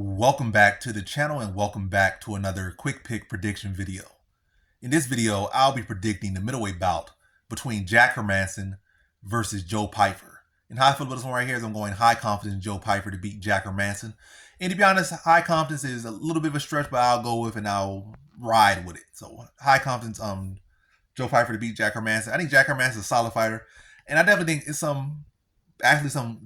Welcome back to the channel and welcome back to another quick pick prediction video. In this video, I'll be predicting the middleweight bout between Jack Hermansson versus Joe Pyfer. And how I feel about this one right here is I'm going high confidence in Joe Pyfer to beat Jack Hermansson. And to be honest, high confidence is a little bit of a stretch, but I'll go with and I'll ride with it. So high confidence Joe Pyfer to beat Jack Hermansson. I think Jack Hermansson is a solid fighter. And I definitely think it's some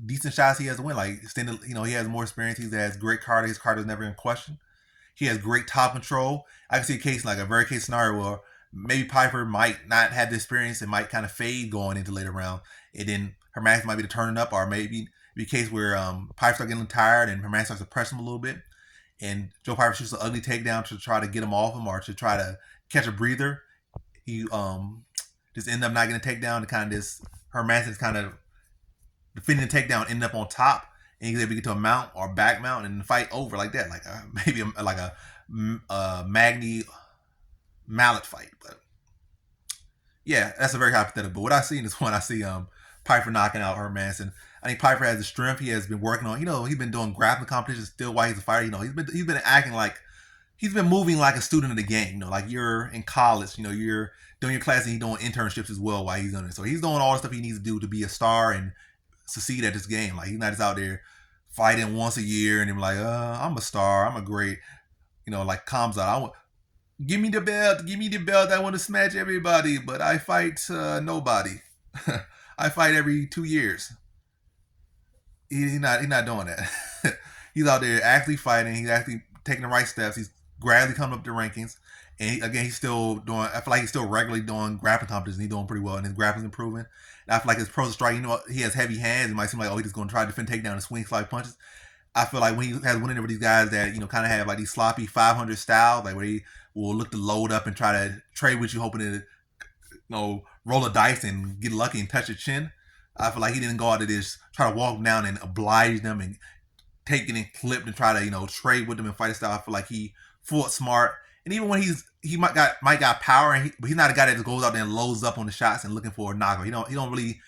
decent shots he has to win. Like, he has more experience. He has great cardio. His cardio is never in question. He has great top control. I can see a case, like a very case scenario where maybe Pyfer might not have the experience and might kind of fade going into later round. And then Hermansson might be the turning up, or maybe be a case where Pyfer starts getting tired and Hermansson starts to press him a little bit. And Joe Pyfer shoots an ugly takedown to try to get him off him or to try to catch a breather. He just end up not getting a takedown to kind of this Hermansson's kind of defending the takedown, end up on top, and he's able to get to a mount or back mount and fight over like that, like a Magni mallet fight. But yeah, that's a very hypothetical. But what I see in this one, I see Pyfer knocking out Hermansson. I think Pyfer has the strength. He has been working on. He's been doing grappling competitions still while he's a fighter. He's been acting like he's been moving like a student of the game. Like you're in college. You're doing your class and you're doing internships as well while he's doing it. So he's doing all the stuff he needs to do to be a star and succeed at this game. Like, he's not just out there fighting once a year and then like, I'm a star, I'm a great, like comes out. Give me the belt. I want to smash everybody, but I fight nobody. I fight every 2 years. He's not doing that. He's out there actually fighting. He's actually taking the right steps. He's gradually coming up the rankings. And he's still doing, I feel like he's still regularly doing grappling competitions. He's doing pretty well, and his grappling's improving. And I feel like his pros strike, he has heavy hands. It might seem like, he's just going to try to defend takedown and swing slide punches. I feel like when he has winning over these guys that, kind of have like these sloppy 500 styles, like where he will look to load up and try to trade with you, hoping to, roll a dice and get lucky and touch your chin. I feel like he didn't go out to this, try to walk them down and oblige them and take it and clip and try to, trade with them and fight style. I feel like he fought smart. And even when he might got power, but he's not a guy that just goes out there and loads up on the shots and looking for a knockout. He don't really.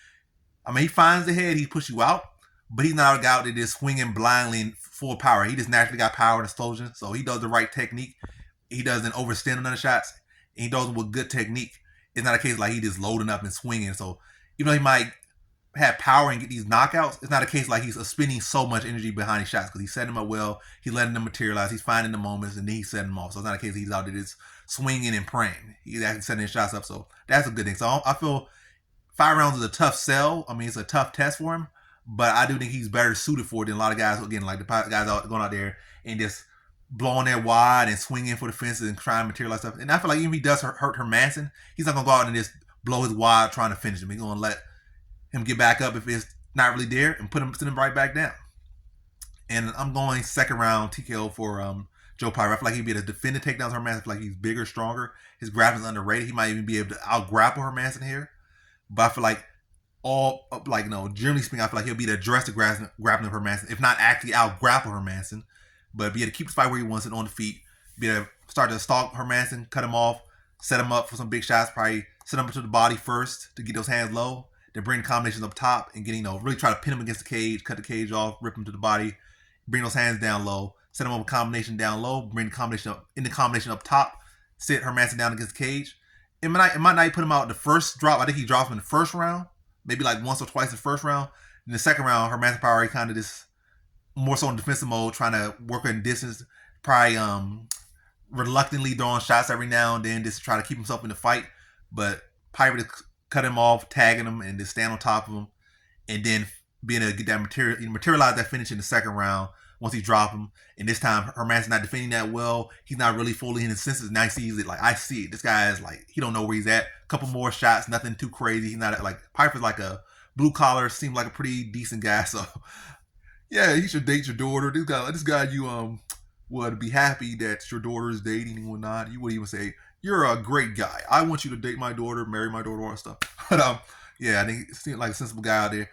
I mean, he finds the head, he push you out, but he's not a guy out there just swinging blindly and full power. He just naturally got power and explosion, so he does the right technique. He doesn't overstand on the shots, and he does it with good technique. It's not a case like he just loading up and swinging. So even though he might have power and get these knockouts, it's not a case like he's spending so much energy behind his shots, because he's setting them up well, he's letting them materialize, he's finding the moments, and then he's setting them off. So it's not a case he's out there just swinging and praying. He's actually setting his shots up, so that's a good thing. So I feel 5 rounds is a tough sell. I mean, it's a tough test for him, but I do think he's better suited for it than a lot of guys, again, like the guys going out there and just blowing their wide and swinging for the fences and trying to materialize stuff. And I feel like even if he does hurt Hermansson, he's not going to go out and just blow his wide trying to finish him. He's going to let him get back up if it's not really there and send him right back down. And I'm going second round TKO for Joe Pyfer. I feel like he'd be able to defend the takedowns of Hermansson. I feel like he's bigger, stronger. His grappling's underrated. He might even be able to out grapple Hermansson here. But I feel like generally speaking, I feel like he'll be able to address the grappling of Hermansson, if not actually out grapple Hermansson, but be able to keep the fight where he wants it on the feet, be able to start to stalk Hermansson, cut him off, set him up for some big shots, probably set him to the body first to get those hands low, then bring the combinations up top and getting, really try to pin him against the cage, cut the cage off, rip him to the body, bring those hands down low, set him up a combination down low, bring the combination up top, sit Hermansson down against the cage. It might not put him out the first drop. I think he drops him in the first round, maybe like once or twice in the first round. In the second round, Hermansson probably kind of just more so in defensive mode, trying to work in distance, probably reluctantly throwing shots every now and then just to try to keep himself in the fight. But Pyfer to cut him off, tagging him, and just stand on top of him, and then being able to get that materialize that finish in the second round once he drop him. And this time Hermansson's not defending that well. He's not really fully in his senses. Now he sees it. Like, I see it. This guy is like, he don't know where he's at. A couple more shots, nothing too crazy. He's not like, Pyfer's like a blue collar, seems like a pretty decent guy. So yeah, he should date your daughter. This guy you would be happy that your daughter is dating and whatnot. You would even say, you're a great guy. I want you to date my daughter, marry my daughter, all that stuff. But yeah, I think he seems like a sensible guy out there.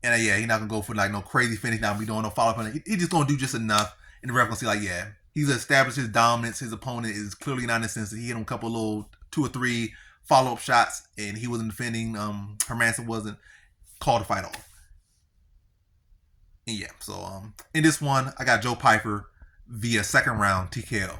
And yeah, he's not gonna go for like no crazy finish. Not be doing no follow up on it. He's just gonna do just enough, and the ref gonna see like, yeah, he's established his dominance. His opponent is clearly not in the sense that he hit him a couple of little 2 or 3 follow up shots, and he wasn't defending. Hermansson wasn't called to fight off. And yeah, so in this one, I got Joe Pyfer via second round TKO.